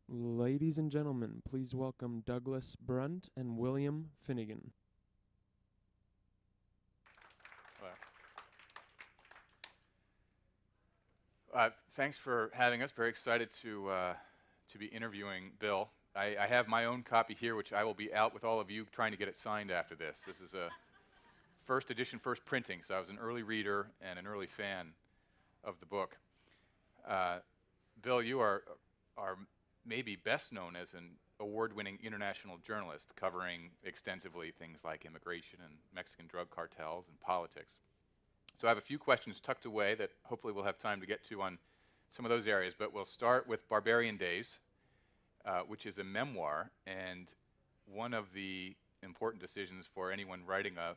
Ladies and gentlemen, please welcome Douglas Brunt and William Finnegan. Thanks for having us. Very excited to be interviewing Bill. I have my own copy here, which I will be out with all of you trying to get it signed after this. This is a first edition, first printing, so I was an early reader and an early fan of the book. Bill, you are maybe best known as an award-winning international journalist covering extensively things like immigration and Mexican drug cartels and politics. So I have a few questions tucked away that hopefully we'll have time to get to on some of those areas, but we'll start with Barbarian Days, which is a memoir, and one of the important decisions for anyone writing a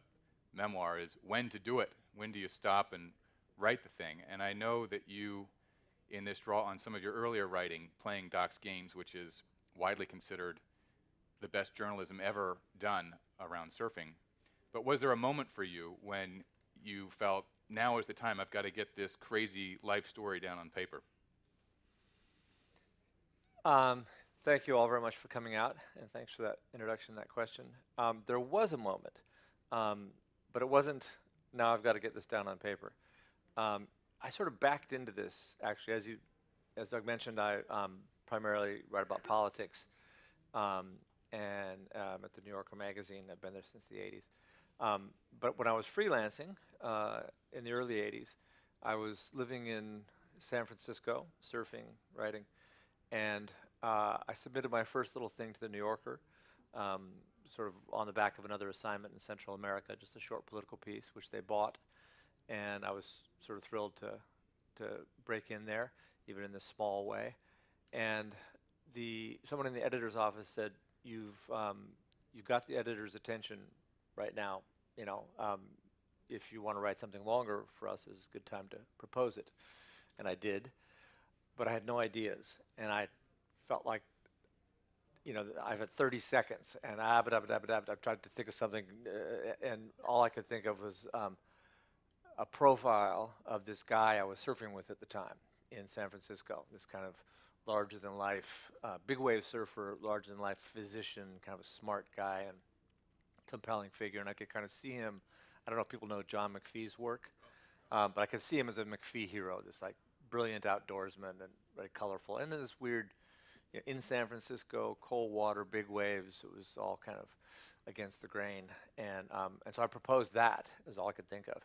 memoir is when to do it. When do you stop and write the thing? And I know that you, in this draw on some of your earlier writing, playing Doc's Games, which is widely considered the best journalism ever done around surfing. But was there a moment for you when you felt, now is the time, I've got to get this crazy life story down on paper? Thank you all very much for coming out, and thanks for that introduction, that question. There was a moment, but it wasn't, now I've got to get this down on paper. I sort of backed into this, actually. As Doug mentioned, I primarily write about politics, and at the New Yorker magazine. I've been there since the 80s. But when I was freelancing in the early 80s, I was living in San Francisco, surfing, writing, and I submitted my first little thing to the New Yorker, sort of on the back of another assignment in Central America, just a short political piece, which they bought, and I was sort of thrilled to break in there, even in this small way. And someone in the editor's office said, "You've got the editor's attention right now. You know, if you want to write something longer for us, this is a good time to propose it." And I did, but I had no ideas, and I felt like, you know, I've had 30 seconds, and I tried to think of something, and all I could think of was a profile of this guy I was surfing with at the time in San Francisco, this kind of larger-than-life, big wave surfer, larger-than-life physician, kind of a smart guy and compelling figure, and I could kind of see him. I don't know if people know John McPhee's work, but I could see him as a McPhee hero, this like brilliant outdoorsman and very colorful, and this weird, you know, in San Francisco, cold water, big waves. It was all kind of against the grain, and so I proposed that, is all I could think of,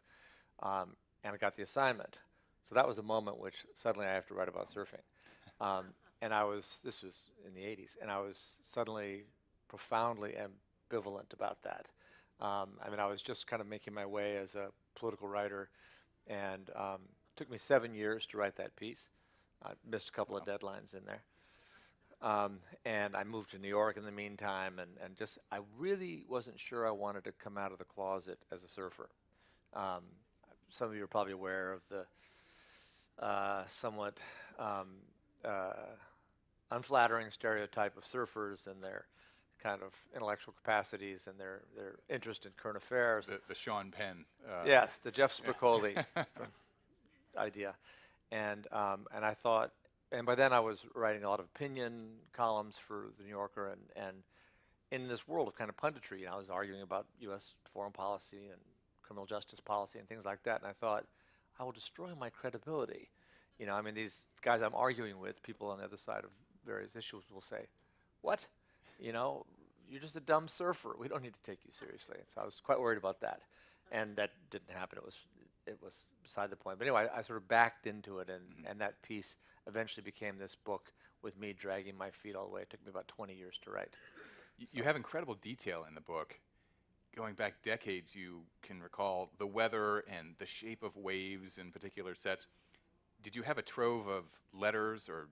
and I got the assignment. So that was the moment which suddenly I have to write about surfing, and this was in the 80s, and I was suddenly profoundly ambivalent about that. I mean, I was just kind of making my way as a political writer, and it took me 7 years to write that piece. I missed a couple of deadlines in there. And I moved to New York in the meantime, and just, I really wasn't sure I wanted to come out of the closet as a surfer. Some of you are probably aware of the somewhat unflattering stereotype of surfers and their kind of intellectual capacities and their interest in current affairs. The Sean Penn. Yes, the Jeff Spicoli idea. And I thought, and by then I was writing a lot of opinion columns for the New Yorker, and in this world of kind of punditry, you know, I was arguing about U.S. foreign policy and criminal justice policy and things like that, and I thought, I will destroy my credibility. You know, I mean, these guys I'm arguing with, people on the other side of various issues, will say, "What? You know, you're just a dumb surfer. We don't need to take you seriously." So I was quite worried about that, and that didn't happen. It was beside the point. But anyway, I sort of backed into it, and that piece eventually became this book with me dragging my feet all the way. It took me about 20 years to write. You have incredible detail in the book. Going back decades, you can recall the weather and the shape of waves in particular sets. Did you have a trove of letters or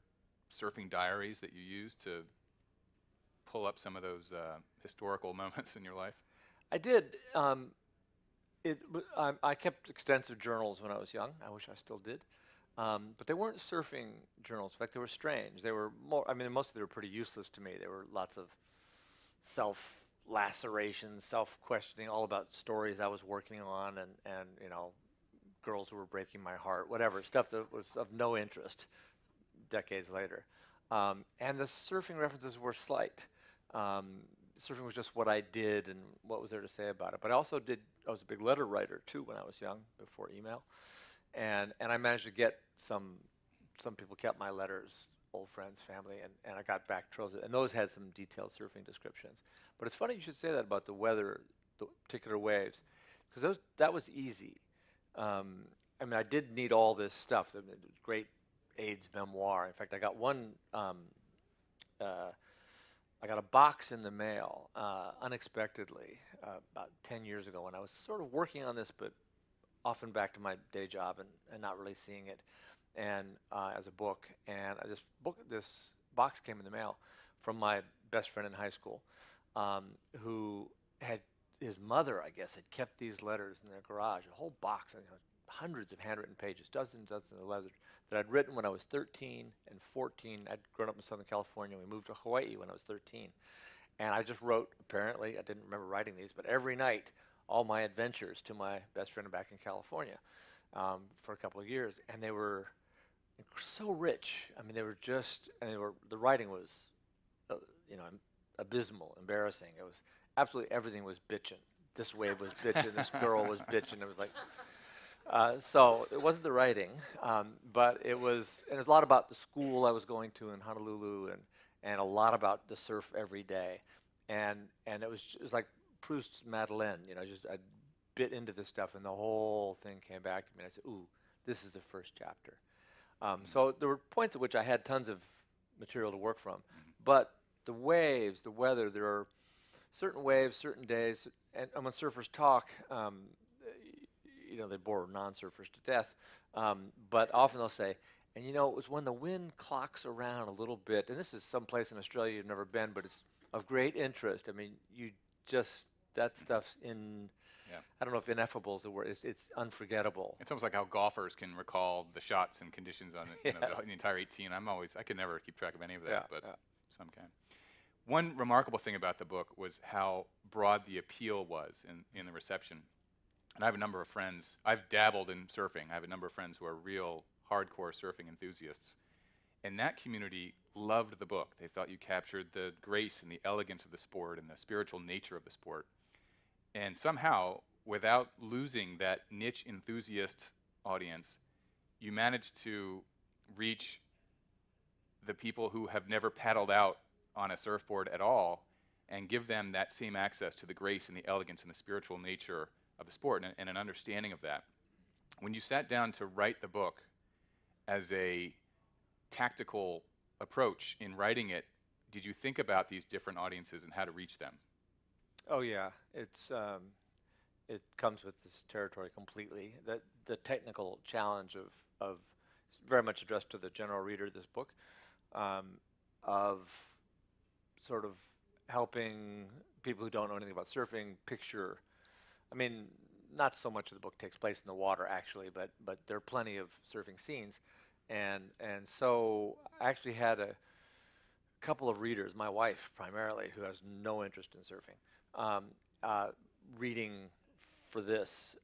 surfing diaries that you used to pull up some of those historical moments in your life? I did. I kept extensive journals when I was young. I wish I still did. But they weren't surfing journals. In fact, they were strange. They were more, I mean, most of them were pretty useless to me. There were lots of self-lacerations, self-questioning, all about stories I was working on, and you know, girls who were breaking my heart, whatever, stuff that was of no interest decades later. And the surfing references were slight. Surfing was just what I did and what was there to say about it. But I was a big letter writer too when I was young, before email. And I managed to get some people kept my letters, old friends, family, and I got back troves. And those had some detailed surfing descriptions. But it's funny you should say that about the weather, the particular waves, because that was easy. I mean, I did need all this stuff, the great AIDS memoir. In fact, I got I got a box in the mail unexpectedly about 10 years ago when I was sort of working on this, but often back to my day job and not really seeing it, and as a book. And this box came in the mail from my best friend in high school, who had his mother, I guess, had kept these letters in their garage, a whole box, hundreds of handwritten pages, dozens and dozens of letters that I'd written when I was 13 and 14. I'd grown up in Southern California. We moved to Hawaii when I was 13. And I just wrote, apparently, I didn't remember writing these, but every night, all my adventures to my best friend back in California for a couple of years. And they were so rich. I mean, the writing was, abysmal, embarrassing. It was absolutely everything was bitchin'. This wave was bitchin', this girl was bitchin'. It was like, so it wasn't the writing, but it was a lot about the school I was going to in Honolulu, and a lot about the surf every day, and it was like Proust's Madeleine, I bit into this stuff, and the whole thing came back to me, and I said, ooh, this is the first chapter. So there were points at which I had tons of material to work from, but the waves, the weather, there are certain waves, certain days, and when surfers talk, they bore non-surfers to death, but often they'll say, and it was when the wind clocks around a little bit, and this is someplace in Australia you've never been, but it's of great interest. I mean, that stuff's I don't know if ineffable is the word, it's unforgettable. It's almost like how golfers can recall the shots and conditions on the entire 18. I could never keep track of any of that, but some can. One remarkable thing about the book was how broad the appeal was in the reception. And I have a number of friends. I've dabbled in surfing. I have a number of friends who are real hardcore surfing enthusiasts. And that community loved the book. They thought you captured the grace and the elegance of the sport and the spiritual nature of the sport. And somehow, without losing that niche enthusiast audience, you managed to reach the people who have never paddled out on a surfboard at all and give them that same access to the grace and the elegance and the spiritual nature of the sport and an understanding of that. When you sat down to write the book as a tactical approach in writing it, did you think about these different audiences and how to reach them? Oh yeah, it comes with this territory completely. The technical challenge of it's very much addressed to the general reader of this book, of sort of helping people who don't know anything about surfing picture. I mean, not so much of the book takes place in the water actually, but there are plenty of surfing scenes, and so I actually had a couple of readers, my wife primarily, who has no interest in surfing, reading for this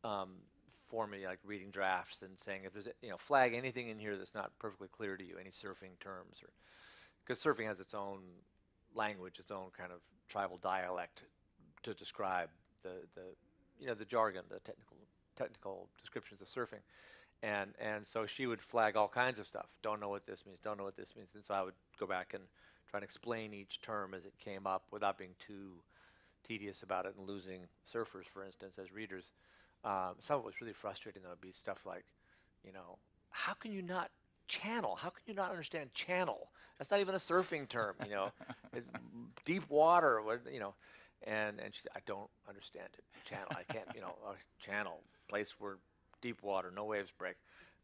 for me, like reading drafts and saying if there's flag anything in here that's not perfectly clear to you, any surfing terms, or because surfing has its own language, its own kind of tribal dialect to describe the jargon, the technical descriptions of surfing, and so she would flag all kinds of stuff. Don't know what this means. Don't know what this means. And so I would go back and try and explain each term as it came up without being too tedious about it and losing surfers, for instance, as readers. Some of it was really frustrating. Though, would be stuff like, how can you not channel? How can you not understand channel? That's not even a surfing term. It's deep water. And she said, I don't understand it. Channel, I can't, a channel, place where deep water, no waves break.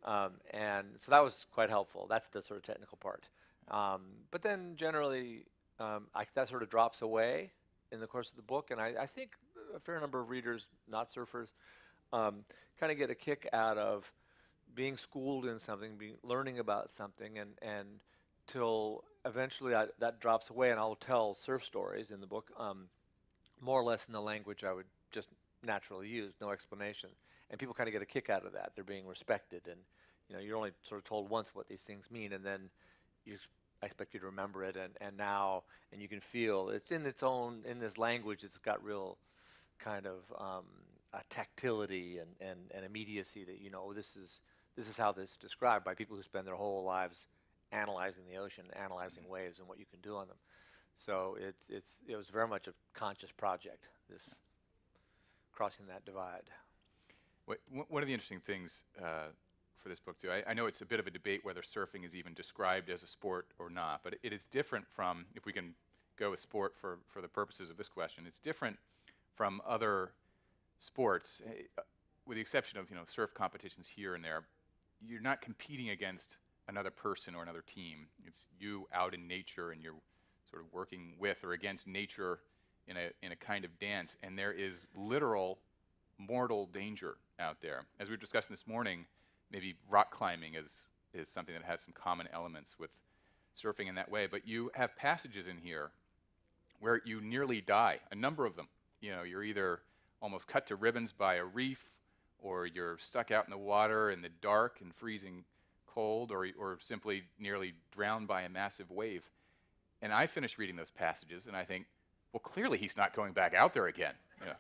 And so that was quite helpful. That's the sort of technical part. But then generally, that sort of drops away in the course of the book. And I think a fair number of readers, not surfers, kind of get a kick out of being schooled in something, learning about something, and till eventually that drops away, and I'll tell surf stories in the book, more or less in the language I would just naturally use, no explanation. And people kind of get a kick out of that. They're being respected, and you're only sort of told once what these things mean, and then I expect you to remember it, and now, and you can feel it's in its own, in this language, it's got real kind of a tactility and immediacy that, you know, this is how this is described by people who spend their whole lives analyzing the ocean, analyzing waves and what you can do on them. So it was very much a conscious project, this crossing that divide. One of the interesting things for this book, too, I know it's a bit of a debate whether surfing is even described as a sport or not, but it is different from, if we can go with sport for the purposes of this question, it's different from other sports, with the exception of, you know, surf competitions here and there. You're not competing against another person or another team. It's you out in nature, and you're sort of working with or against nature in a kind of dance, and there is literal mortal danger out there. As we were discussing this morning, maybe rock climbing is something that has some common elements with surfing in that way, but you have passages in here where you nearly die, a number of them. You know, you're either almost cut to ribbons by a reef, or you're stuck out in the water in the dark and freezing cold, or simply nearly drowned by a massive wave. And I finished reading those passages, and I think, well, clearly he's not going back out there again. You know.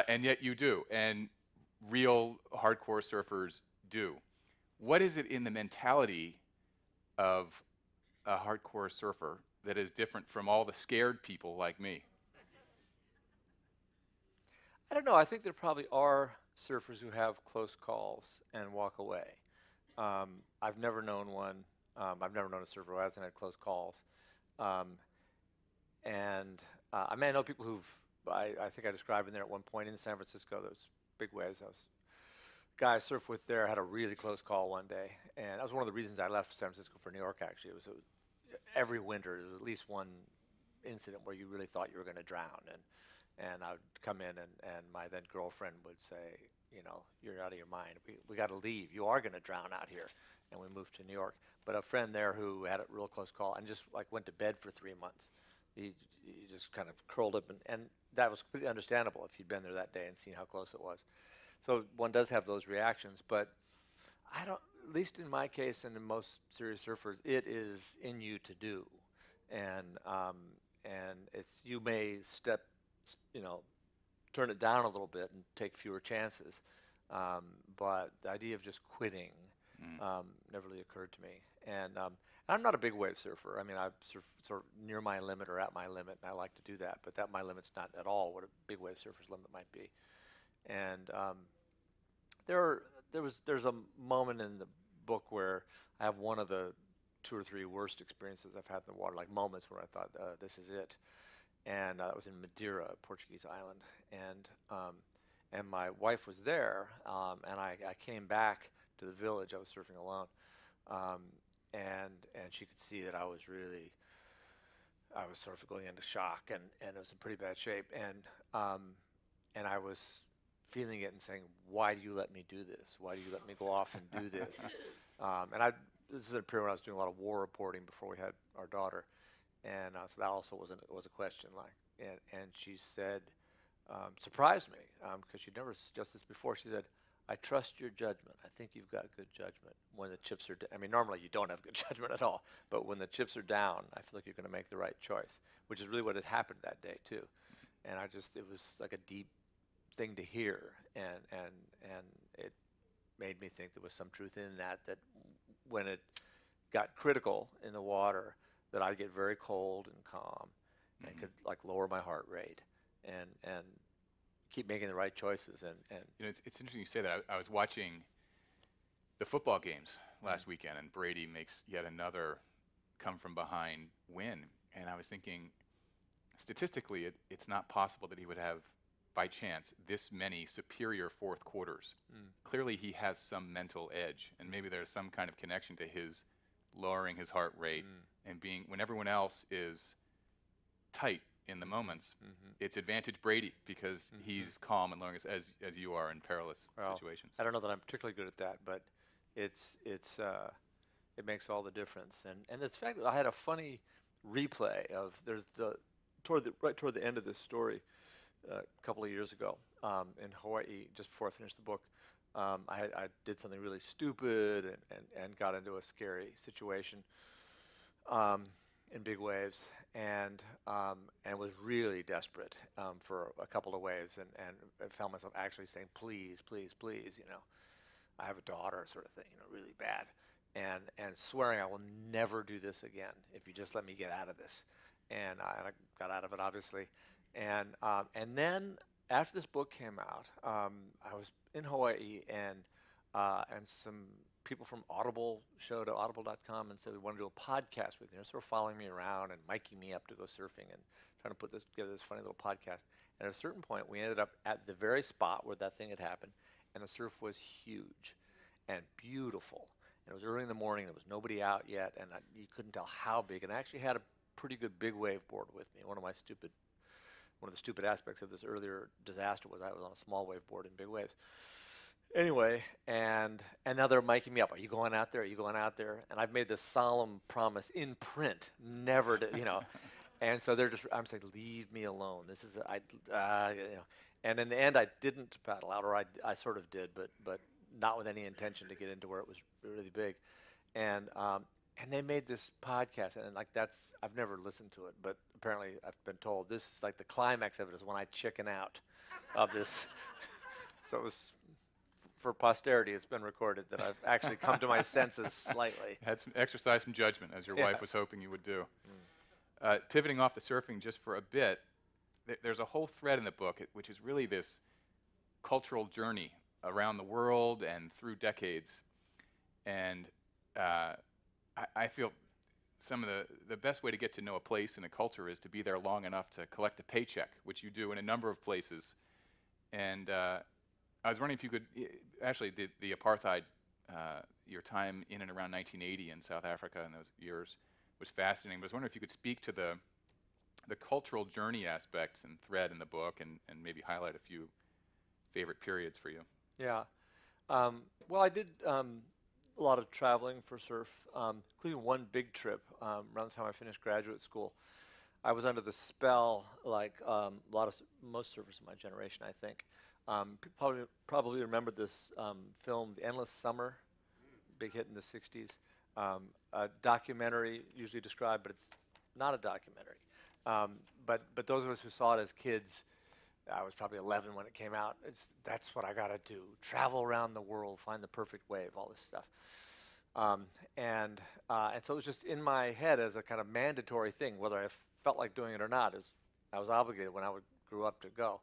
And yet you do, and real hardcore surfers do. What is it in the mentality of a hardcore surfer that is different from all the scared people like me? I don't know. I think there probably are surfers who have close calls and walk away. I've never known one. I've never known a surfer who hasn't had close calls. I mean, I know people who've, I think I described in there at one point in San Francisco, those big waves. Guy I surfed with there had a really close call one day. And that was one of the reasons I left San Francisco for New York, actually. It was every winter, there was at least one incident where you really thought you were going to drown. And I would come in, and my then girlfriend would say, you know, you're out of your mind. We got to leave. You are going to drown out here. And we moved to New York. But a friend there who had a real close call and just like went to bed for 3 months. He just kind of curled up, and that was completely understandable if you'd been there that day and seen how close it was. So one does have those reactions, but I don't, at least in my case and in most serious surfers, it is in you to do. And it's, you may turn it down a little bit and take fewer chances. But the idea of just quitting never really occurred to me. And I'm not a big wave surfer. I mean, I surf sort of near my limit or at my limit, and I like to do that. But that my limit's not at all what a big wave surfer's limit might be. And there's a moment in the book where I have one of the 2 or 3 worst experiences I've had in the water, like moments where I thought, this is it. And that was in Madeira, a Portuguese island. And my wife was there, and I came back to the village. I was surfing alone. And she could see that I was sort of going into shock, and it was in pretty bad shape. And I was feeling it and saying, why do you let me do this? Why do you let me go off and do this? This is a period when I was doing a lot of war reporting before we had our daughter. And so that also was a question. And she said, surprised me, because she'd never suggested this before. She said, I trust your judgment. I think you've got good judgment. When the chips are I mean, normally you don't have good judgment at all, but when the chips are down, I feel like you're going to make the right choice, which is really what had happened that day, too. And it was like a deep thing to hear, and it made me think there was some truth in that when it got critical in the water, that I'd get very cold and calm, and could like lower my heart rate, and keep making the right choices. And you know, it's interesting you say that. I was watching the football games last weekend, and Brady makes yet another come from behind win, and I was thinking, statistically, it's not possible that he would have, by chance, this many superior fourth quarters. Clearly he has some mental edge, and maybe there's some kind of connection to his lowering his heart rate and being, when everyone else is tight in the moments, it's advantage Brady because he's calm and lowering as you are in perilous situations. I don't know that I'm particularly good at that, but it makes all the difference. And the fact that I had a funny replay of right toward the end of this story, a couple of years ago in Hawaii, just before I finished the book, I did something really stupid and got into a scary situation in big waves, and was really desperate for a couple of waves, and I found myself actually saying, please, please, please, I have a daughter, sort of thing, really bad, and swearing I will never do this again if you just let me get out of this. And I got out of it, obviously, and then after this book came out, I was in Hawaii, and some people from Audible showed up, audible.com, and said we want to do a podcast with you. Sort of following me around and miking me up to go surfing and trying to put this together, this funny little podcast. And at a certain point, we ended up at the very spot where that thing had happened, and the surf was huge and beautiful. And it was early in the morning. There was nobody out yet, and you couldn't tell how big. And I actually had a pretty good big wave board with me. One of the stupid aspects of this earlier disaster was I was on a small wave board in big waves. Anyway, and now they're miking me up. Are you going out there? Are you going out there? And I've made this solemn promise in print, never to, And so I'm saying, leave me alone. This is, And in the end, I didn't paddle out, or I sort of did, but not with any intention to get into where it was really big. And they made this podcast, and I've never listened to it, but apparently I've been told this is like the climax of it is when I chicken out of this. So it was, for posterity, it's been recorded that I've actually come to my senses slightly. Had some exercise some judgment, as your wife was hoping you would do. Pivoting off the surfing just for a bit, there's a whole thread in the book, which is really this cultural journey around the world and through decades. And I feel some of the best way to get to know a place and a culture is to be there long enough to collect a paycheck, which you do in a number of places. And I was wondering if you could, actually, the apartheid, your time in and around 1980 in South Africa in those years was fascinating. But I was wondering if you could speak to the cultural journey aspects and thread in the book, and maybe highlight a few favorite periods for you. Yeah. Well, I did a lot of traveling for surf, including one big trip around the time I finished graduate school. I was under the spell, like most surfers of my generation, I think. People probably remember this film, The Endless Summer, big hit in the 60s. A documentary, usually described, but it's not a documentary. But those of us who saw it as kids, I was probably 11 when it came out. That's what I got to do: travel around the world, find the perfect wave, all this stuff. And so it was just in my head as a kind of mandatory thing, whether I felt like doing it or not. I was obligated when I grew up to go.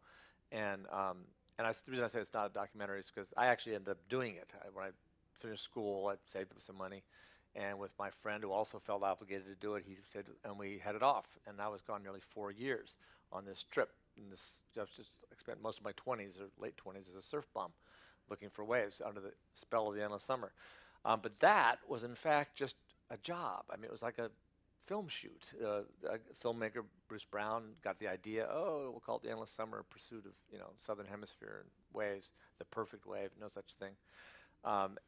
And the reason I say it's not a documentary is because I actually ended up doing it. When I finished school, I saved up some money, and with my friend who also felt obligated to do it, he said, and we headed off. And I was gone nearly 4 years on this trip. And I spent most of my 20s or late 20s as a surf bum, looking for waves under the spell of the endless summer. But that was in fact just a job. I mean, it was like a film shoot. A filmmaker, Bruce Brown, got the idea, we'll call it the endless summer, pursuit of, Southern Hemisphere and waves, the perfect wave, no such thing.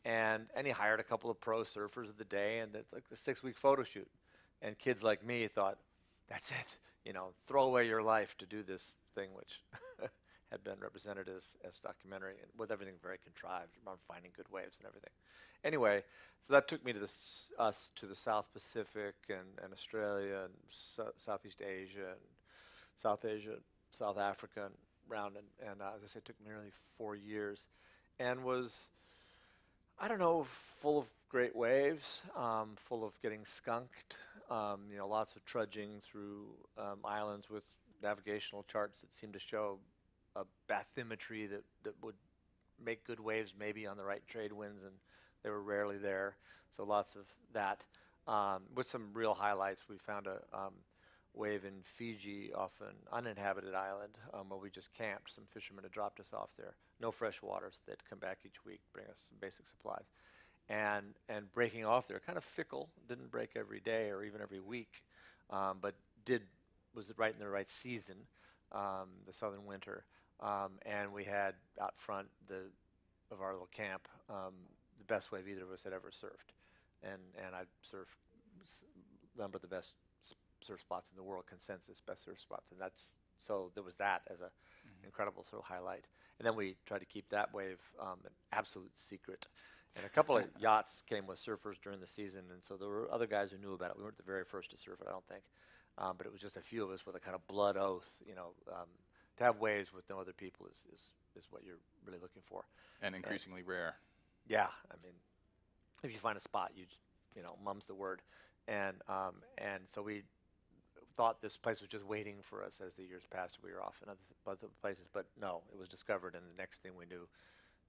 And he hired a couple of pro surfers of the day, and it's like a 6-week photo shoot. And kids like me thought, that's it, throw away your life to do this thing, which had been represented as documentary, and with everything very contrived, about finding good waves and everything. Anyway, so that took me to to the South Pacific and Australia and Southeast Asia and South Africa and around, and as I said, it took me nearly 4 years, and was, I don't know, full of great waves, full of getting skunked, lots of trudging through islands with navigational charts that seemed to show a bathymetry that would make good waves maybe on the right trade winds, and they were rarely there. So lots of that. With some real highlights, we found a wave in Fiji off an uninhabited island where we just camped. Some fishermen had dropped us off there. No fresh water, so they'd come back each week, bring us some basic supplies. And breaking off there, kind of fickle, didn't break every day or even every week, but was right in the right season, the southern winter. And we had out front of our little camp the best wave either of us had ever surfed. And I surfed a number of the best surf spots in the world, consensus best surf spots. And so there was that as incredible sort of highlight. And then we tried to keep that wave an absolute secret. And a couple of yachts came with surfers during the season, and so there were other guys who knew about it. We weren't the very first to surf it, I don't think. But it was just a few of us with a kind of blood oath, to have waves with no other people is what you're really looking for. And increasingly rare. Yeah, I mean, if you find a spot, mum's the word. And so we thought this place was just waiting for us as the years passed. We were off in other places, but no, it was discovered, and the next thing we knew,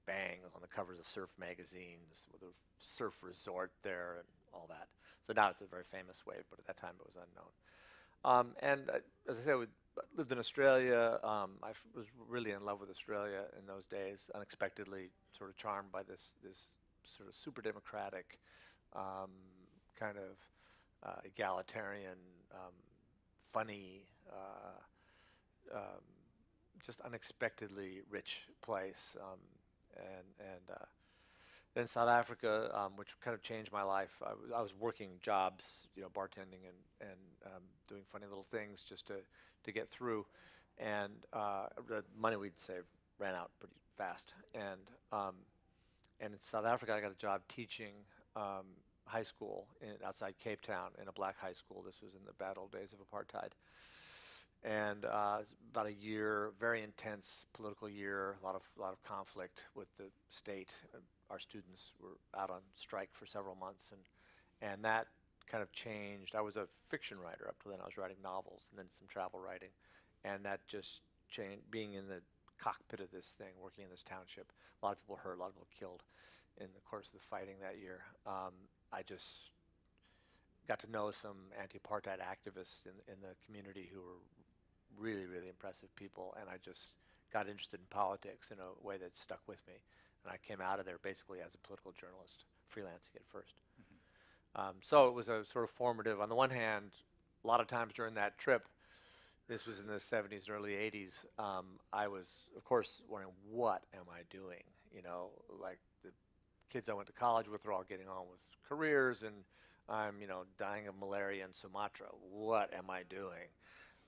bang, on the covers of surf magazines with a surf resort there and all that. So now it's a very famous wave, but at that time it was unknown. As I said, we lived in Australia. I was really in love with Australia in those days, unexpectedly sort of charmed by this sort of super democratic, kind of egalitarian, funny, just unexpectedly rich place. Then South Africa, which kind of changed my life. I was working jobs, bartending and doing funny little things just to get through, and the money we'd saved ran out pretty fast. And in South Africa, I got a job teaching high school outside Cape Town in a black high school. This was in the bad old days of apartheid. And it was about a year, very intense political year, a lot of conflict with the state. Our students were out on strike for several months, and that kind of changed. I was a fiction writer up to then. I was writing novels and then some travel writing, and that just changed. Being in the cockpit of this thing, working in this township, a lot of people hurt, a lot of people killed in the course of the fighting that year. I just got to know some anti-apartheid activists in the community who were really, really impressive people, and I just got interested in politics in a way that stuck with me. And I came out of there basically as a political journalist, freelancing at first. So it was a sort of formative. On the one hand, a lot of times during that trip, this was in the 70s and early 80s, I was, of course, wondering, what am I doing? Like the kids I went to college with are all getting on with careers, and I'm, dying of malaria in Sumatra. What am I doing?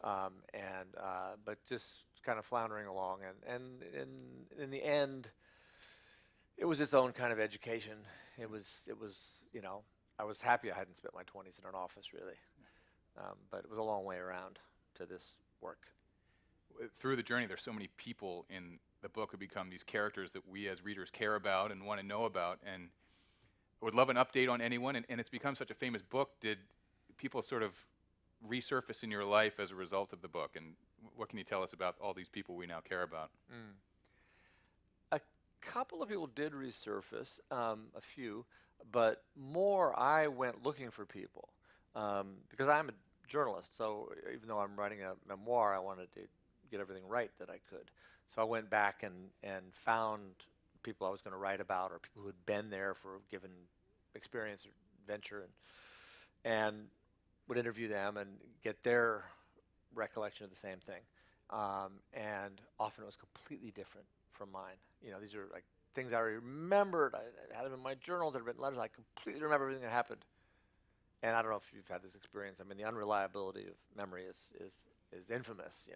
But just kind of floundering along, and in the end, it was its own kind of education. It was, I was happy I hadn't spent my 20s in an office, really, but it was a long way around to this work. Through the journey, there's so many people in the book who become these characters that we as readers care about and want to know about, and I would love an update on anyone, and it's become such a famous book. Did people sort of resurface in your life as a result of the book, and what can you tell us about all these people we now care about? A couple of people did resurface, a few, but more I went looking for people, because I'm a journalist, so even though I'm writing a memoir, I wanted to get everything right that I could. So I went back and found people I was going to write about, or people who had been there for a given experience or adventure, and would interview them and get their recollection of the same thing. And often it was completely different from mine. These are like things I remembered. I had them in my journals, I'd written letters. I completely remember everything that happened. And I don't know if you've had this experience. I mean, the unreliability of memory is infamous.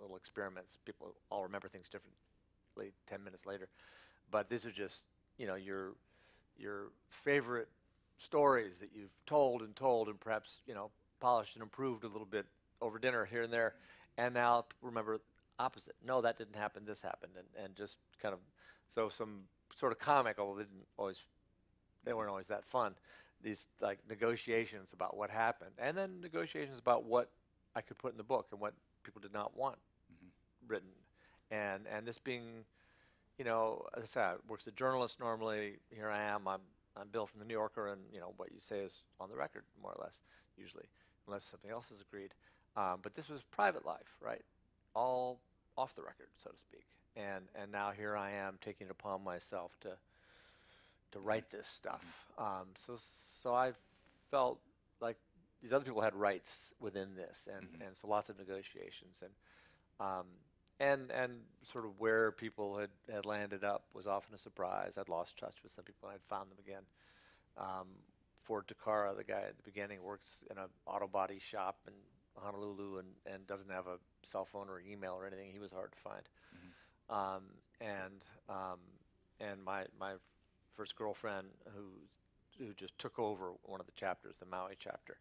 Little experiments. People all remember things differently 10 minutes later. But these are just, your favorite stories that you've told and perhaps, polished and improved a little bit over dinner here and there, and now remember opposite. No, that didn't happen, this happened, and just kind of, so some sort of comic, although they weren't always that fun, these like negotiations about what happened, and then negotiations about what I could put in the book and what people did not want written. And this being, as I said, I work as a journalist normally. Here I am, I'm Bill from the New Yorker, and what you say is on the record, more or less, usually, unless something else is agreed. But this was private life, right? All off the record, so to speak. And now here I am taking it upon myself to write this stuff. So I felt like these other people had rights within this, and so lots of negotiations, and sort of where people had landed up was often a surprise. I'd lost touch with some people, and I'd found them again. Ford Takara, the guy at the beginning, works in an auto body shop in Honolulu and doesn't have a cell phone or email or anything. He was hard to find. And my first girlfriend who just took over one of the chapters, the Maui chapter.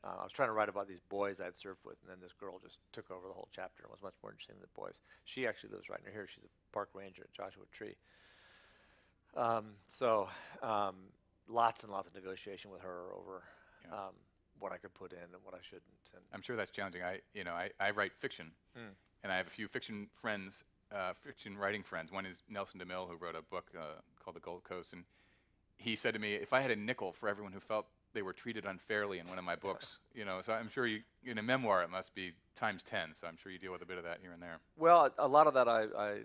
I was trying to write about these boys I'd surfed with, and then this girl just took over the whole chapter and was much more interesting than the boys. She actually lives right near here. She's a park ranger at Joshua Tree. Lots and lots of negotiation with her over what I could put in and what I shouldn't. And I'm sure that's challenging. I write fiction, and I have a few fiction friends, fiction writing friends. One is Nelson DeMille, who wrote a book called The Gold Coast, and he said to me, if I had a nickel for everyone who felt they were treated unfairly in one of my books, so I'm sure in a memoir it must be times 10, so I'm sure you deal with a bit of that here and there. Well, a lot of that I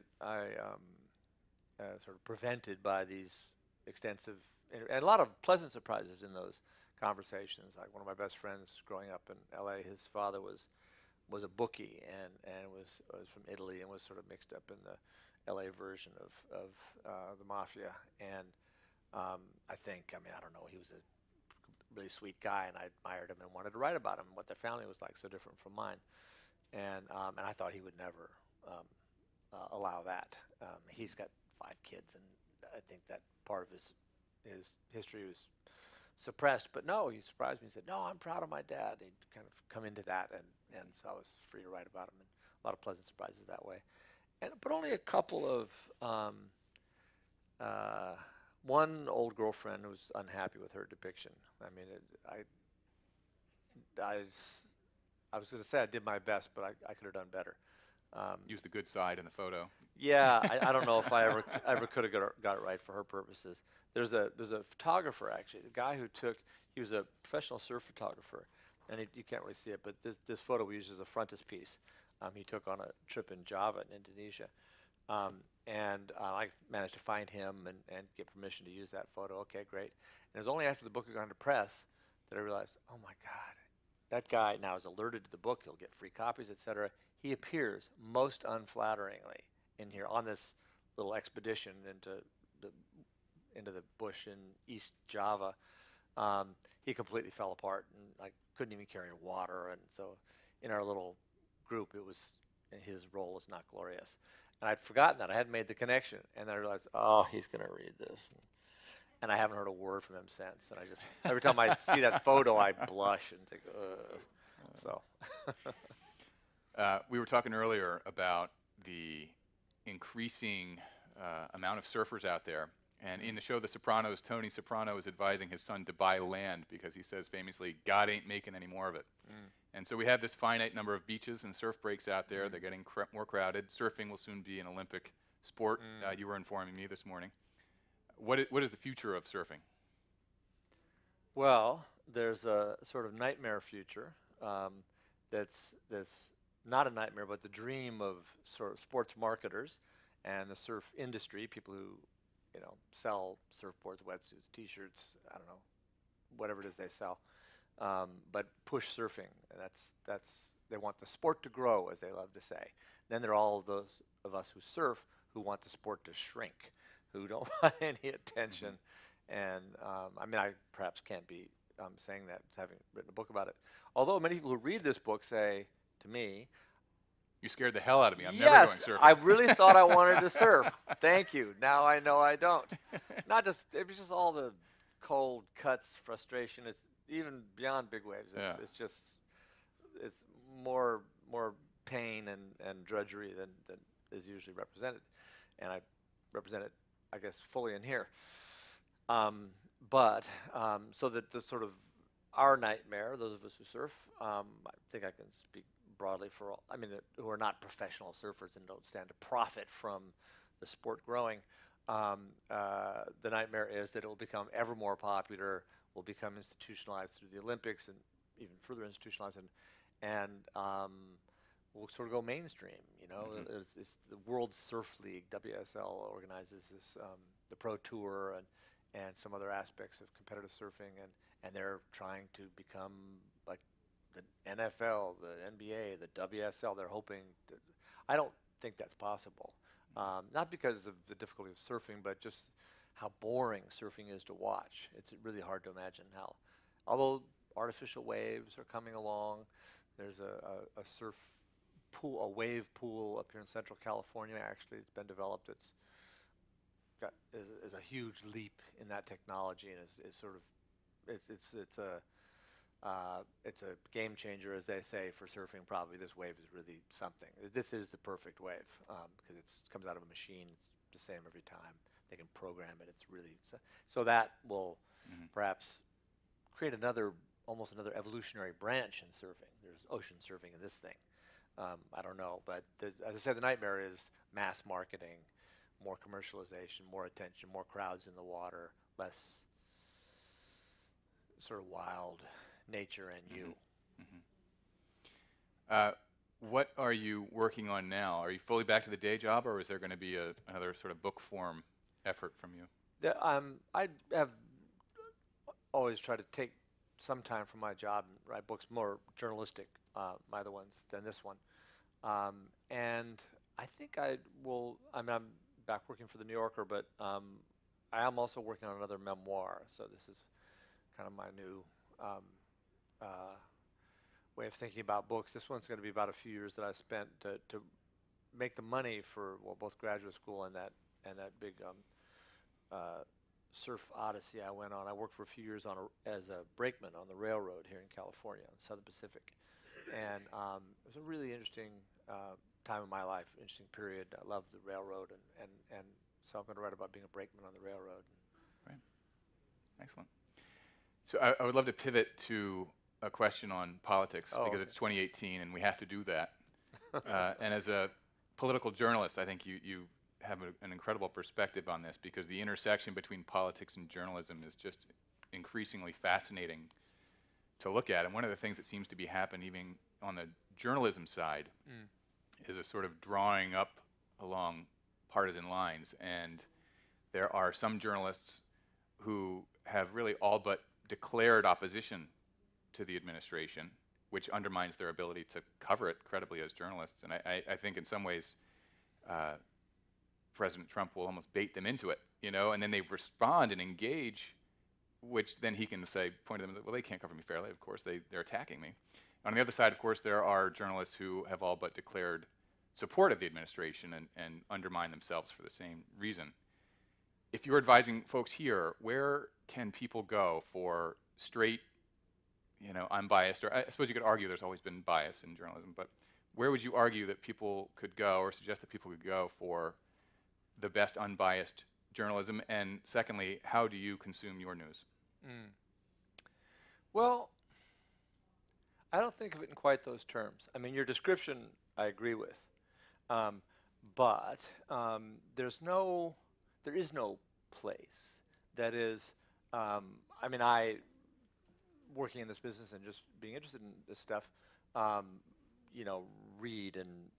sort of prevented by these extensive, and a lot of pleasant surprises in those conversations. Like one of my best friends growing up in L.A., his father was a bookie and was from Italy and was sort of mixed up in the L.A. version of the mafia. And I don't know, he was a really sweet guy, and I admired him and wanted to write about him and what their family was like, so different from mine. And I thought he would never allow that. He's got 5 kids, and I think that part of his history was suppressed. But no, he surprised me and said, no, I'm proud of my dad. He'd kind of come into that, and so I was free to write about him, and a lot of pleasant surprises that way. But only a couple of, one old girlfriend who was unhappy with her depiction. I mean, I was going to say I did my best, but I could have done better. Use the good side in the photo. Yeah, I don't know if I ever could have got it right for her purposes. There's a photographer, actually, the guy he was a professional surf photographer, and you can't really see it, but this photo we use as a frontispiece. He took on a trip in Java in Indonesia. I managed to find him and get permission to use that photo. Okay, great. And it was only after the book had gone to press that I realized, oh my God, that guy now is alerted to the book. He'll get free copies, etc. He appears most unflatteringly in here on this little expedition into the bush in East Java. He completely fell apart, and I couldn't even carry water. And so in our little group, his role was not glorious. And I'd forgotten that. I hadn't made the connection. And then I realized, oh, he's going to read this. And I haven't heard a word from him since. And every time I see that photo, I blush and think, ugh. So. We were talking earlier about the increasing amount of surfers out there. And in the show The Sopranos, Tony Soprano is advising his son to buy land because he says famously, God ain't making any more of it. And so we have this finite number of beaches and surf breaks out there. They're getting more crowded. Surfing will soon be an Olympic sport. You were informing me this morning. What is the future of surfing? Well, there's a sort of nightmare future that's not a nightmare, but the dream of sort of sports marketers and the surf industry, people who sell surfboards, wetsuits, T-shirts, I don't know, whatever it is they sell. But push surfing, and that's they want the sport to grow, as they love to say. Then there are all of those of us who surf who want the sport to shrink, who don't want any attention. And I perhaps can't be saying that, having written a book about it. Although many people who read this book say to me, "You scared the hell out of me. I'm yes, never going surfing." I really thought I wanted to surf. Thank you. Now I know I don't. It was just all the cold cuts, frustration. It's even beyond big waves. It's more pain and drudgery than is usually represented, and I represent it, I guess, fully in here. So that the sort of our nightmare, those of us who surf, I think I can speak broadly for all, who are not professional surfers and don't stand to profit from the sport growing. The nightmare is that it will become ever more popular, will become institutionalized through the Olympics and even further institutionalized, and will sort of go mainstream. It's the World Surf League, WSL, organizes this, the Pro Tour and some other aspects of competitive surfing, and they're trying to become like the NFL, the NBA, the WSL. They're hoping to, I don't think that's possible. Not because of the difficulty of surfing, but just how boring surfing is to watch. It's really hard to imagine how, although artificial waves are coming along, There's a surf pool, a wave pool up here in Central California. Actually, it's been developed. Is a huge leap in that technology, and is sort of it's a game changer, as they say, for surfing. Probably this wave is really something. This is the perfect wave because it comes out of a machine. It's the same every time. They can program it. It's really so that will perhaps create almost another evolutionary branch in surfing. There's ocean surfing in this thing. I don't know, but as I said, the nightmare is mass marketing, more commercialization, more attention, more crowds in the water, less sort of wild nature and you. What are you working on now? Are you fully back to the day job, or is there going to be another sort of book form effort from you? I have always tried to take some time from my job and write books, more journalistic, my other ones, than this one. And I think I will, I'm back working for the New Yorker, but I am also working on another memoir. So this is kind of my new way of thinking about books. This one's going to be about a few years that I spent to make the money for both graduate school and that big surf odyssey I went on. I worked for a few years as a brakeman on the railroad here in California, on the Southern Pacific, and it was a really interesting time in my life, interesting period. I loved the railroad, and so I'm going to write about being a brakeman on the railroad. Right. Excellent. So I would love to pivot to a question on politics because it's 2018 and we have to do that. And as a political journalist, I think you have an incredible perspective on this because the intersection between politics and journalism is just increasingly fascinating to look at. And one of the things that seems to be happening even on the journalism side is a sort of drawing up along partisan lines. And there are some journalists who have really all but declared opposition to the administration, which undermines their ability to cover it credibly as journalists. And I think in some ways, President Trump will almost bait them into it, and then they respond and engage, which then he can say, point to them, well, they can't cover me fairly, of course, they're attacking me. On the other side, of course, there are journalists who have all but declared support of the administration and undermine themselves for the same reason. If you're advising folks here, where can people go for straight, unbiased, or I suppose you could argue there's always been bias in journalism, but where would you argue that people could go or suggest that people could go for the best unbiased journalism? And secondly, how do you consume your news? Well, I don't think of it in quite those terms. I mean, your description I agree with, but there is no place that is. I working in this business and just being interested in this stuff, read and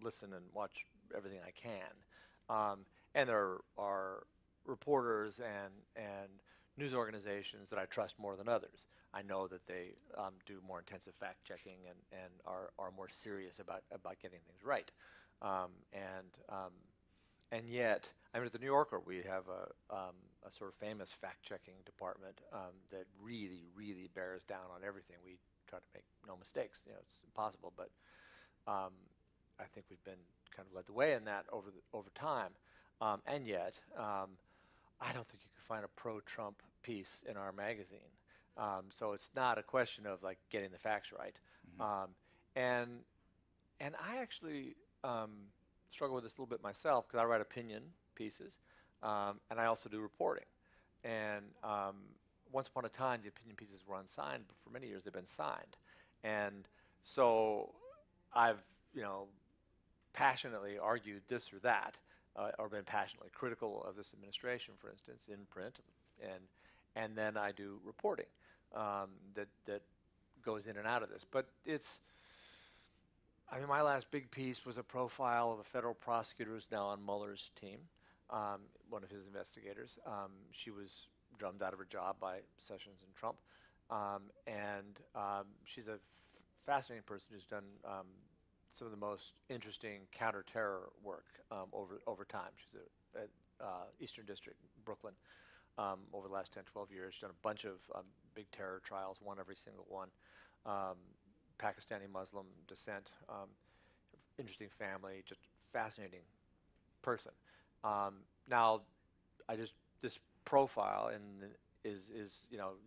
listen and watch everything I can. And there are reporters and news organizations that I trust more than others. I know that they do more intensive fact checking and are more serious about getting things right. And yet, at the New Yorker, we have a sort of famous fact-checking department that really, really bears down on everything. We try to make no mistakes. It's impossible, but I think we've been kind of led the way in that over time. And yet, I don't think you can find a pro-Trump piece in our magazine. So it's not a question of like getting the facts right. And I actually struggle with this a little bit myself because I write opinion pieces, and I also do reporting. And once upon a time, the opinion pieces were unsigned, but for many years they've been signed. And so I've, passionately argued this or that, or been passionately critical of this administration, for instance, in print, and then I do reporting that goes in and out of this. But it's, my last big piece was a profile of a federal prosecutor who's now on Mueller's team, one of his investigators. She was drummed out of her job by Sessions and Trump, and she's a fascinating person who's done some of the most interesting counterterror work over time. She's at Eastern District, Brooklyn, over the last 10, 12 years. She's done a bunch of big terror trials, won every single one. Pakistani Muslim descent, interesting family, just fascinating person. Now, this profile is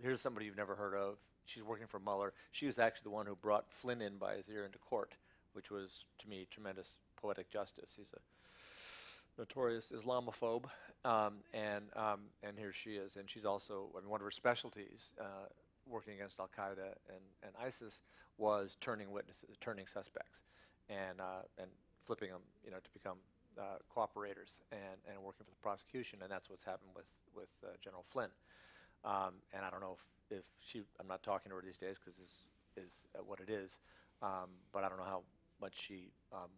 here's somebody you've never heard of. She's working for Mueller. She was actually the one who brought Flynn in by his ear into court, which was, to me, tremendous poetic justice. He's a notorious Islamophobe, and here she is. And she's also, one of her specialties, working against Al Qaeda and ISIS, was turning witnesses, turning suspects, and flipping them, to become cooperators and working for the prosecution. And that's what's happened with General Flynn. And I don't know if she, I'm not talking to her these days because this is what it is, but I don't know how much she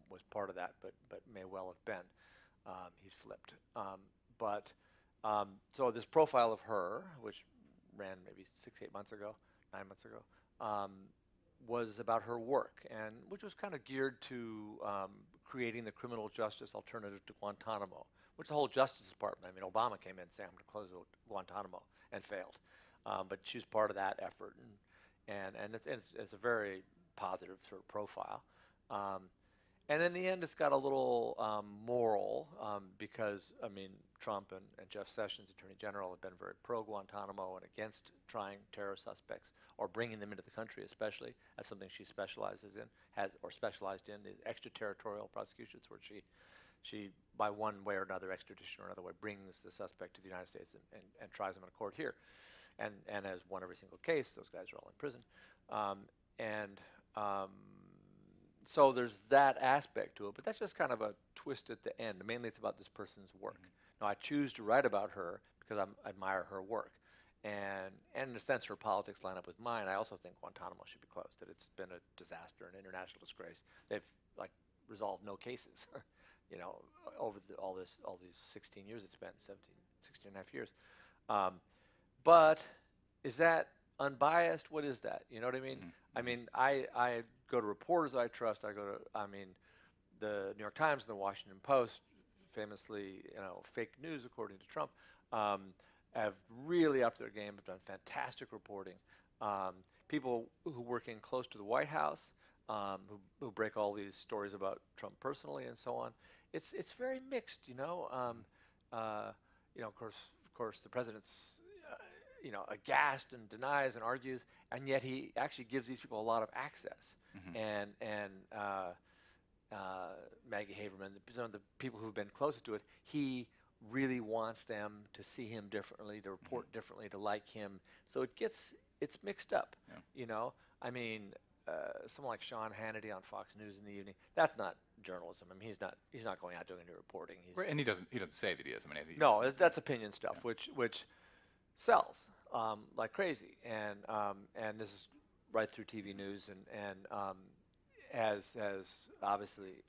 was part of that, but may well have been. He's flipped. So this profile of her, which ran maybe 6-8 months ago, 9 months ago, was about her work, and which was kind of geared to creating the criminal justice alternative to Guantanamo, which the whole Justice Department, Obama came in saying, I'm going to close Guantanamo, and failed. But she was part of that effort, and it's a very positive sort of profile. And in the end, it's got a little moral because, Trump and Jeff Sessions, Attorney General, have been very pro-Guantanamo and against trying terror suspects or bringing them into the country, especially. That's something she specializes in, specialized in, is extraterritorial prosecutions, where she, by one way or another, extradition or another way, brings the suspect to the United States and tries them in a court here. And has won every single case. Those guys are all in prison. So there's that aspect to it, but that's just kind of a twist at the end. Mainly it's about this person's work. Now, I choose to write about her because I admire her work. And in a sense, her politics line up with mine. I also think Guantanamo should be closed, that it's been a disaster, an international disgrace. They've, resolved no cases, over all these 16 years it's been, 16 and a half years. But is that unbiased? What is that? You know what I mean? I go to reporters I trust. I go to, the New York Times and the Washington Post, famously, fake news according to Trump, have really upped their game, have done fantastic reporting. People who work in close to the White House, who break all these stories about Trump personally and so on. It's very mixed, Of course, the president's aghast and denies and argues, and yet he actually gives these people a lot of access. And Maggie Haberman, some of the people who've been closest to it, he really wants them to see him differently, to report differently, to like him. So it's mixed up. Someone like Sean Hannity on Fox News in the evening, that's not journalism. He's not going out doing any reporting. And he doesn't say that he is. No, that's opinion stuff, which sells like crazy, and this is right through TV news, and has obviously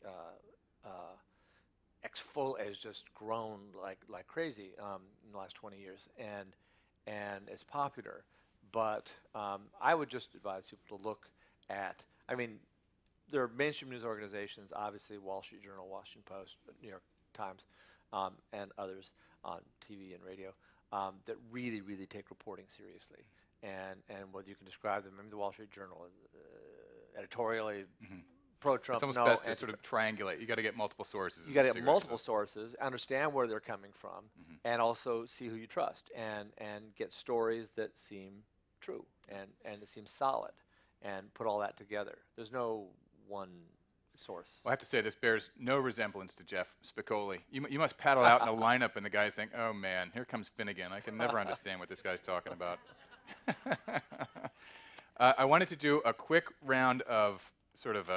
has just grown like crazy in the last 20 years, and is popular. But I would just advise people to look at, there are mainstream news organizations, obviously Wall Street Journal, Washington Post, New York Times, and others on TV and radio that really, really take reporting seriously. And whether you can describe them, the Wall Street Journal, editorially pro-Trump, it's almost best to sort of triangulate. You got to get multiple sources. You got to get multiple sources, understand where they're coming from, and also see who you trust, and get stories that seem true and it seems solid, and put all that together. There's no one source. Well, I have to say, this bears no resemblance to Jeff Spicoli. You must paddle out in a lineup and the guys think, oh man, here comes Finnegan. I can never understand what this guy's talking about. I wanted to do a quick round of sort of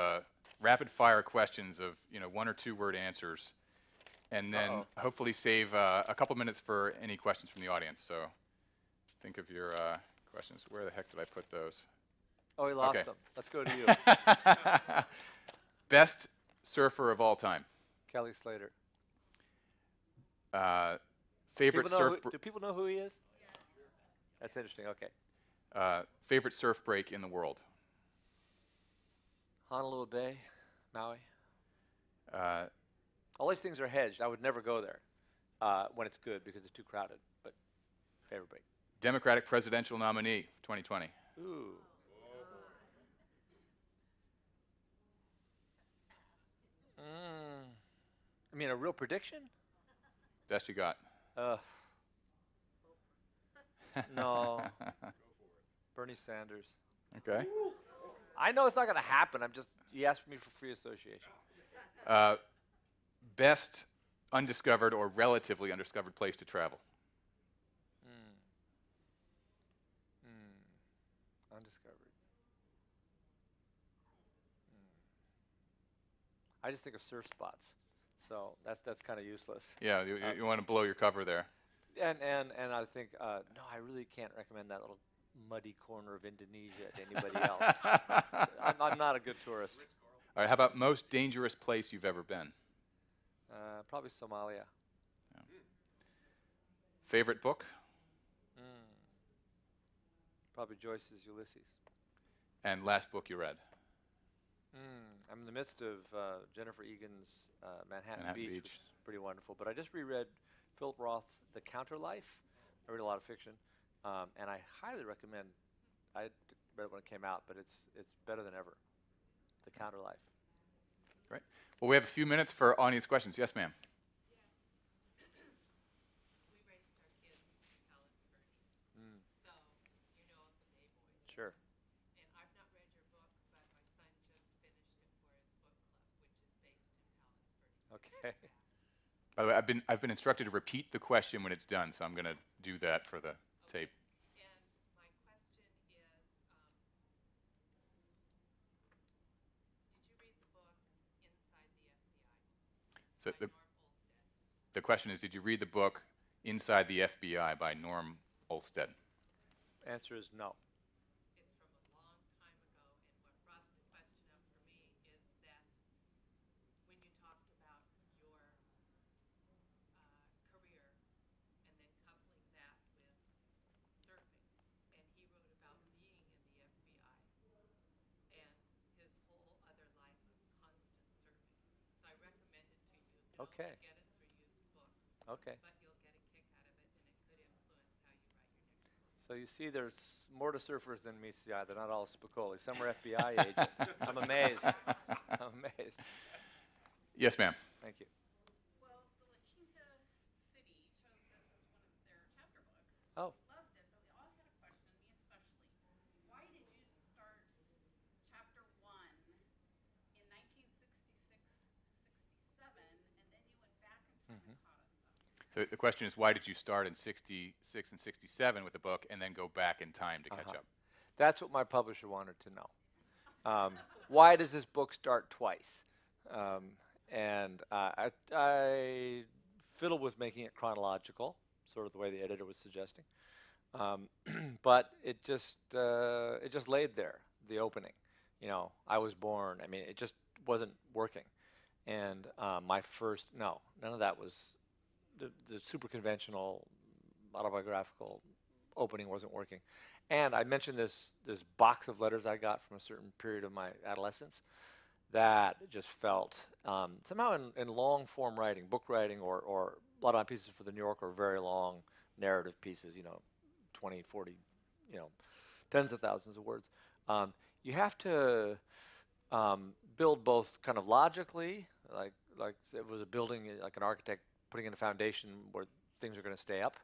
rapid fire questions of 1 or 2 word answers, and then hopefully save a couple minutes for any questions from the audience. So think of your questions. Where the heck did I put those? Oh, we lost them. Let's go to you. Best surfer of all time? Kelly Slater. Favorite surf... Do people know who he is? Yeah. That's interesting. Okay. Favorite surf break in the world? Honolulu Bay, Maui. Uh, All these things are hedged. I would never go there when it's good because it's too crowded. But favorite break. Democratic presidential nominee, 2020. Ooh. I mean, a real prediction? Best you got. No. Bernie Sanders. Okay. I know it's not going to happen. You asked me for free association. Best undiscovered or relatively undiscovered place to travel. Undiscovered. I just think of surf spots, so that's kind of useless. Yeah, you want to blow your cover there. And I think no, I really can't recommend that little muddy corner of Indonesia to anybody else. I'm not a good tourist. All right, how about most dangerous place you've ever been? Probably Somalia. Yeah. Favorite book? Probably Joyce's Ulysses. And last book you read? I'm in the midst of Jennifer Egan's Manhattan Beach, which is pretty wonderful. But I just reread Philip Roth's The Counterlife. I read a lot of fiction, and I highly recommend. I read it when it came out, but it's better than ever. The Counterlife. Great. Well, we have a few minutes for audience questions. Yes, ma'am. Sure. And I've not read your book, but my son just finished it for his book club, which is based in Palos Verdes. Okay. By the way, I've been instructed to repeat the question when it's done, so I'm going to do that for the tape. And my question is, did you read the book Inside the FBI So by Norm Olstead? the question is, did you read the book Inside the FBI by Norm Olstead? Answer is no. It's from a long time ago, and what brought the question up for me is that when you talked about your career and then coupling that with surfing, and he wrote about being in the FBI and his whole other life of constant surfing. So I recommend it to you. You can Okay. only get it through used books, Okay. but you'll get a kick out of it, and it could influence how you write your next book. So you see, there's more to surfers than meets the eye. They're not all Spicoli. Some are FBI agents. I'm amazed. I'm amazed. Yes, ma'am. Thank you. Well, the La Quinta City chose this as one of their chapter books. Oh. Loved it, but they all had a question, me especially. Why did you start chapter 1 in 1966-67, and then you went back in time and caught us up? So the question is, why did you start in 66 and 67 with the book and then go back in time to catch up? That's what my publisher wanted to know. Why does this book start twice? And I fiddled with making it chronological, sort of the way the editor was suggesting. But it just laid there, the opening. You know, I was born. I mean, it just wasn't working. And my first, no, none of that was, the super conventional autobiographical opening wasn't working. And I mentioned this box of letters I got from a certain period of my adolescence that just felt somehow in long form writing, book writing, or a lot of my pieces for the New Yorker are very long narrative pieces, 20, 40, tens of thousands of words. You have to build both kind of logically, like it was a building, like an architect putting in a foundation where things are going to stay up,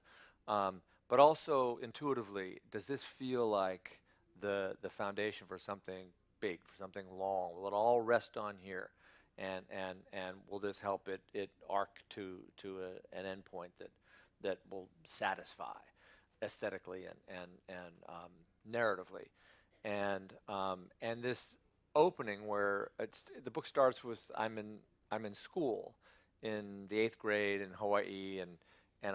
but also intuitively, does this feel like the foundation for something big, for something long? Will it all rest on here, and will this help it arc to an end point that will satisfy aesthetically and narratively, and this opening where the book starts with I'm in school in the 8th grade in Hawaii, and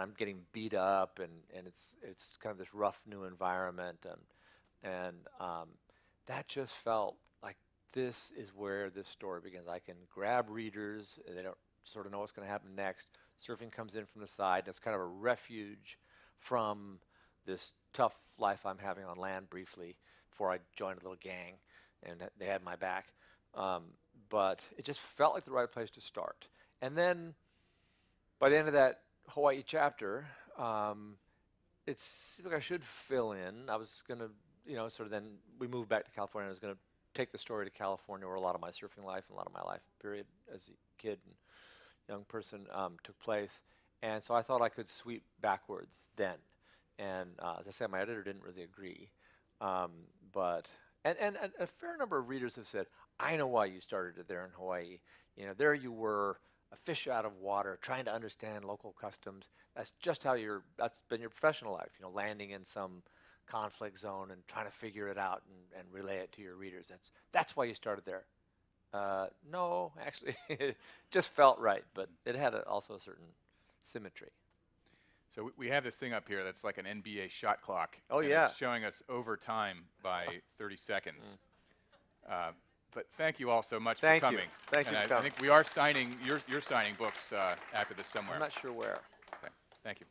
I'm getting beat up, and it's kind of this rough new environment, and that just felt like this is where this story begins. I can grab readers, they don't sort of know what's going to happen next. Surfing comes in from the side, and it's kind of a refuge from this tough life I'm having on land briefly before I joined a little gang, and they had my back. But it just felt like the right place to start. And then by the end of that Hawaii chapter, it seemed like I should fill in. I was going to, sort of then we moved back to California. I was going to take the story to California, where a lot of my surfing life and a lot of my life period as a kid and young person took place. And so I thought I could sweep backwards then. And as I said, my editor didn't really agree. But a fair number of readers have said, I know why you started it there in Hawaii. You know, there you were, a fish out of water, trying to understand local customs. That's just how that's been your professional life, you know, landing in some conflict zone and trying to figure it out and relay it to your readers. That's why you started there. No, actually, it just felt right, but it had also a certain symmetry. So we have this thing up here that's like an NBA shot clock. Oh, and yeah. It's showing us overtime by 30 seconds. But thank you all so much for coming. Thank you for coming. I think we are signing, you're signing books after this somewhere. I'm not sure where. Okay. Thank you.